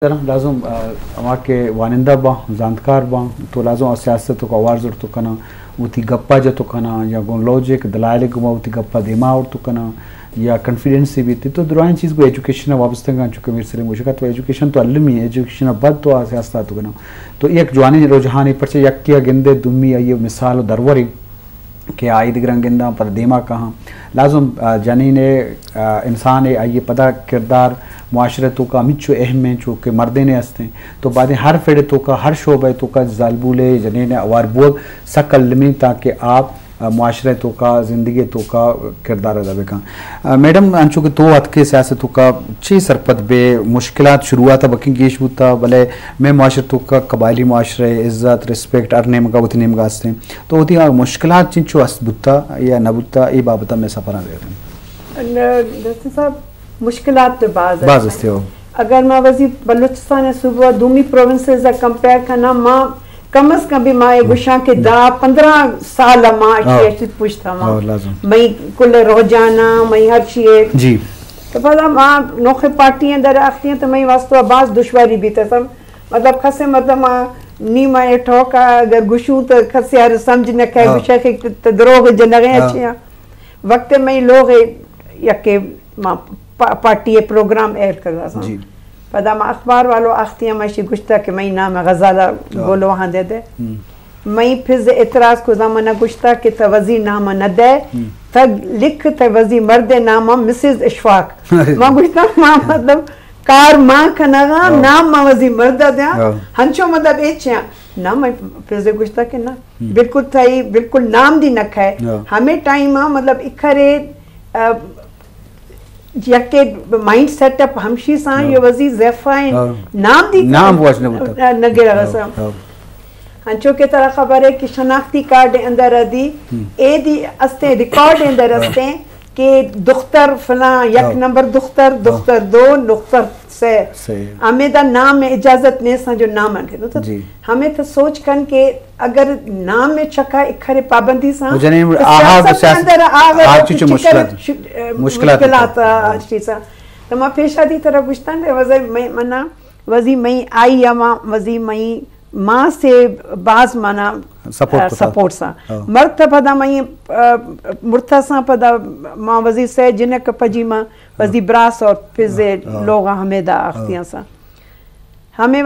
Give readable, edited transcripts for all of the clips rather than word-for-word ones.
लाजम के वानिंदा बा जानकार बा तो लाजम सियासत को आवाज़ तो कना उती गप्पा जो तो कना या लॉजिक दलाइल गुमा उती गप्पा दिमा और तो कना या कॉन्फिडेंस भी थी तो दुरान चीज़ को एजुकेशन वाबस्ता का चुके मेरे से मुझे तो एजुकेशन तो अल्लमी है एजुकेशन बद तो सियासत तो कना तो एक जवानी रुझान पर से यक्या गिंदे दुमी ये मिसाल दरवरी के आयद ग्रंगिंदा पर देमा कहाँ लाजम जानी ने इंसान है आइए पता किरदार मुआशरतों का मिचो अहम है जो कि मर्दे ने हंसते हैं तो बाद हर फेड़े तो का हर शोबे तो का जालबूले जने ने अवार बोल सकल में ताकि आप मुआशरतों का ज़िंदगी तो का किरदार अदा बेका मैडम अंशु के तो हद के सियासतों का ची सरपत बे मुश्किलात शुरुआत बकिंग गेश होता भले मैं मुआशरतों का कबायली मुआशरे इज़्ज़त रिस्पेक्ट अरने मगा उतने मगा हंसते हैं तो होती मुश्किलात चिंचो हसबुत्ता या नबुत्ता ये बाबता में सफर दे साहब मुश्किलात तो बाज़ हस्ते हो अगर मैं वजी बलूचिस्तान सुबह दूमी प्रोविंसेस कंपेयर करना माँ कम अज कम भी माँ गुशा के दा 15 साल माँ अच्छी पूछता माँ मई कुल रोजाना मई हर चीज जी तो पता माँ नौखे पार्टी अंदर आखती हैं तो मई वास्तव बाज दुश्वारी भी था सब मतलब खसे मतलब माँ नी माँ ठोका अगर गुशू तो खसे यार समझ न कहे गुशा के तो द्रोह जनगे अच्छे वक्त मई लोग यके माँ पार्टी प्रोग्राम ऐड कर रहा था पता मैं अखबार वालों आखती मैं गुश्ता कि मई नाम गजाला बोलो वहाँ दे दे मई फिर एतराज को जमाना गुश्ता कि तवजी नाम न दे तग लिख तवजी मर्द नाम मिसेस इशफाक माँ गुश्ता माँ मतलब कार माँ का नाम माँ वजी मर्द दिया हंचो मतलब एचिया ना मैं फिर गुश्ता कि ना बिल्कुल सही बिल्कुल नाम दी नख है हमें टाइम मतलब इखरे यके माइंड सेटअप हमशी सा ये वजी ज़ेफ़ाइन नाम दी नाम वाज न गिरा सा हंचो के तरह खबर है कि शनाख्ती कार्ड अंदर अदी ए दी अस्ते रिकॉर्ड अंदर अस्ते के दुख्तर फला यक नंबर दुख्तर दुख्तर 2 दुख्तर से हमें दा नाम में इजाजत ने सा जो नाम है तो हमें तो सोच कन के अगर नाम में चका इखरे पाबंदी सा अंदर मुश्किलात चीज़ा तो मैं पेशा दी तरह गुश्तान वज़ी मई मना वज़ी मई आई या माँ वज़ी मई माँ से बाज माना सपोर्ट सा मर्द पदा मई मुर्था सा पदा माँ वज़ी से जिनक पजी माँ वज़ी ब्रास और फिज़े लोग हमेदा आखतियाँ सा हमें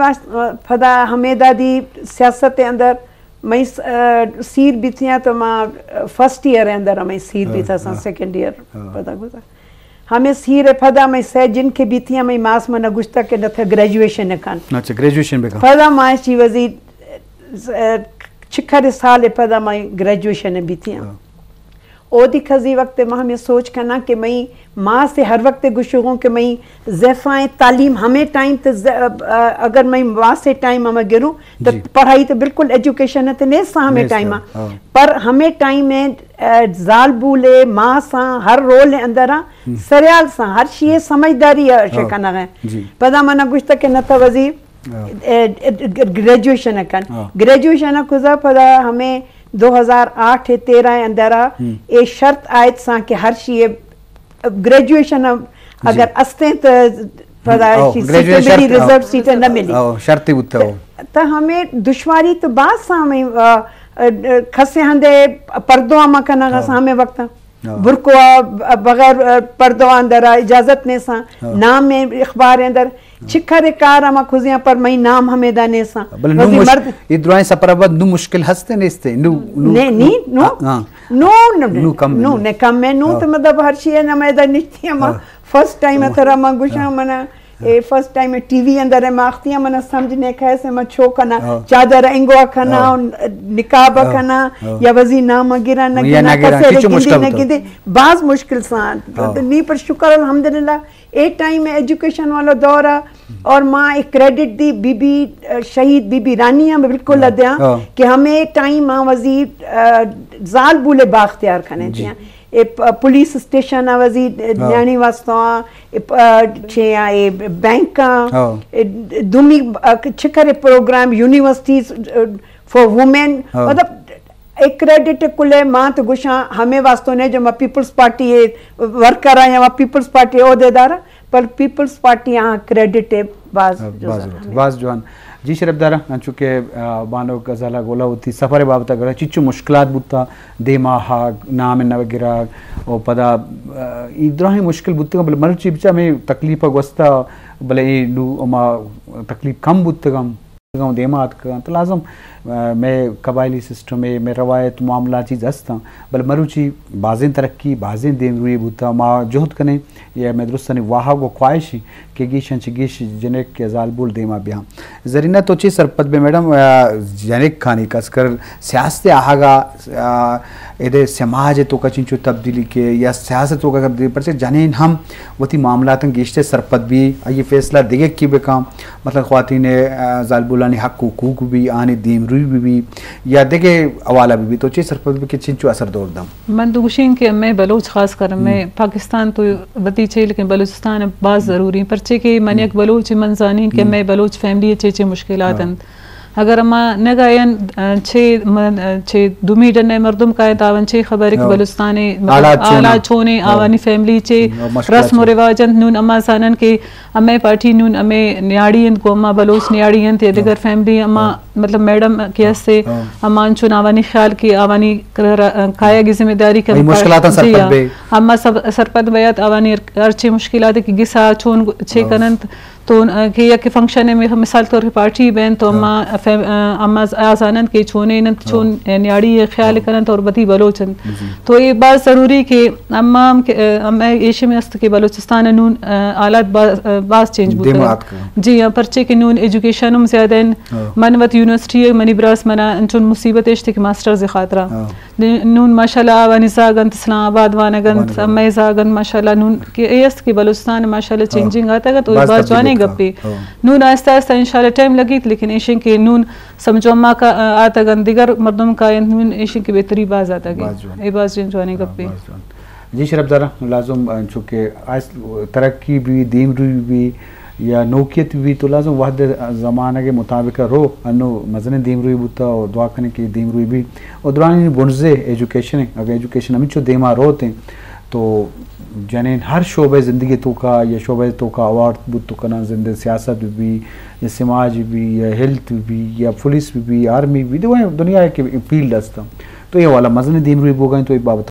पदा हमेदा दी सियासत अंदर मई सीर भी थियाँ तो माँ फर्स्ट ईयर अंदर मई सीर भी था सा सेकेंड ईयर पता गुज़ा हमें सीर फदा में से जिनके भी थियाँ मई मास में न गुश्ता के न थे ग्रेजुएशन कान अच्छा ग्रेजुएशन पे फदा माँ ची वज़ी छिखर साल फदा मई ग्रेजुएशन भी थियाँ ओदी खजी वक्त माँ हमें सोच करना कि मई माँ से हर वक्त गुशुगों के मई ज़ेफ़ाएँ तालीम हमें टाइम तो अगर मई माँ से टाइम हमें गिरूँ तो पढ़ाई तो बिल्कुल एजुकेशन है तो नहीं सा हमें टाइम पर हमें टाइम में जाल बूले माँ सा हर रोल अंदर सरियाल सा हर चीज़ समझदारी शिकाना है पता मना गुश्ता के नता वज़ी ग्रेजुएशन कन ग्रेजुएशन खुदा पता हमें 2008-13 अंदर एक शर्त आयत सा कि हर चीज़ ग्रेजुएशन अगर अस्ते तो रिजर्व सीट न मिली शर्त तो हमें दुश्वारी तो बात सा हमें खसे हंदे पर्दो आमा कना सा हमें वक्त बुरको बगैर पर्दो अंदर इजाजत ने सा नाम में अखबार अंदर छिखरे कार अमा खुजियां पर मई नाम हमें दाने सा मर्द इद्राय सपरबद नु मुश्किल हस्ते ने इसते नु ने नी नो नो ने कम में नो तो मतलब हर चीज ना मैं दा नित्य मा फर्स्ट टाइम अतरा मा गुशा मना ए फर्स्ट टाइम में टीवी अंदर माखतियां मना समझने कैसे मैं छो कना चादर इंगो कना निकाब कना या वजी नाम गिरा न गिरा कैसे न गिंदे बाज मुश्किल सा नी पर शुक्र अल्हम्दुलिल्लाह ए टाइम में एजुकेशन वाला दौर और माँ एक क्रेडिट दी बीबी शहीद बीबी रानिया में बिल्कुल लद्या कि हमें टाइम माँ वजी जाल बूले बाग तैयार करने दिया पुलिस स्टेशन वजी न्याणी वास्तव छे बैंक का दुमी छिखरे प्रोग्राम यूनिवर्सिटीज फॉर वुमेन मतलब एक क्रेडिट कुले मां तो गुशा हमें वास्तव ने जो पीपल्स पार्टी वर्कर आया पीपल्स पार्टी ओहदेदार पर पीपल्स पार्टी यहाँ क्रेडिट है बाज जवान जी शरफ दारा चूँकि बानो गजाला गोला होती सफ़र बाबत अगर चिच्चू मुश्किलात बुता देमा हा नाम न वगैरह और पदा इधर ही मुश्किल बुतगा बल मर चिपचा में तकलीफ वस्ता भले लू अमा तकलीफ कम बुतगम देमात का तो लाजम मैं कबायली सिस्टम में रवायत मामला चीज़ हस्ता बल मरुची बाज़ें तरक्की बाज़ें देम रुई बुता माँ जोहद कने या मैं दुरुस्तनी वाह गो ख्वाहिशी के गीशन चिगीश जनेक के जाल बोल देमा ब्याह जरीना तो ची सरपत में मैडम जनेक खानी कसकर सियासत आहागा इधर समाज तो का चिंचो तब्दीली के या सियासत तो का पर से जाने हम वती मामला तंग गिश्ते सरपत भी ये फैसला दिगे की बेकाम मतलब ख्वातीन जाल बोलानी हक हुकूक भी आने दीम भी या देखे अवाला भी तो चे सरपत भी के चिंचो असर दौर दम मन दुगशिन के मैं बलोच खास कर मैं पाकिस्तान तो बती छे लेकिन बलूचिस्तान बात ज़रूरी परचे के मन एक बलोच मंजानी के मैं बलोच फैमिली चे मुश्किलात अगर अमा न गायन छे दुमी डने मर्दुम का तावन छे खबर एक बलुस्तानी आला छोने आवानी फैमिली चे रस्म और रिवाजन नून अमा सानन के अमे पार्टी नून अमे न्याड़ीन को अमा बलोच न्याड़ीन ते दिगर फैमिली अमा मतलब मैडम के से अमान चुन आवानी ख्याल की आवानी काया की जिम्मेदारी के मुश्किलात सरपत बे अमा सब सरपत बयात आवानी अर्चे मुश्किलात की गिसा छोन छे कनंत तो कि या के फंक्शन में मिसाल तौर पे पार्टी बैन तो अम्मा आसानंद के छोने न छोन न्याड़ी ख्याल करन और बती बलोचन तो ये बात ज़रूरी कि अम्मा एशिया में अस्त के बलोचिस्तान नून आलात बास चेंज बुत जी परचे के नून एजुकेशन में ज़्यादा मनवत यूनिवर्सिटी मनी ब्रास मना चुन मुसीबत इश्ते के मास्टर्स खातरा नून माशाल्लाह वनिसा गंत इस्लामाबाद वानगंत अम्मा गंत माशाल्लाह नून के एस्त के बलोचिस्तान माशाल्लाह चेंजिंग आता तो बात जाने गप्पे नून आहिस्ता आहिस्ता इंशाल्लाह टाइम लगी लेकिन एशियन के नून समझो अम्मा का आता गन दिगर मर्दम का नून एशियन के बेहतरी बाज आता गई ए बाज जाने गप्पे जी शरफ दारा लाजम चूँकि तरक्की भी दीम भी या नौकियत भी तो लाजम वाहद ज़माना के मुताबिक रो अनु मजन दीम रुई बुता और दुआ करने की दीम रुई भी और दुरानी बुनजे एजुकेशन अगर एजुकेशन अमी चो देमा रोते तो जने हर शोबे ज़िंदगी तो का या शोबे तो का अवार्ड बुत तो करना जिंदगी सियासत भी या समाज भी या हेल्थ भी या पुलिस भी आर्मी भी दुनिया के फील्ड हस्ता तो ये वाला मजन दीम रुई बोगा तो एक बात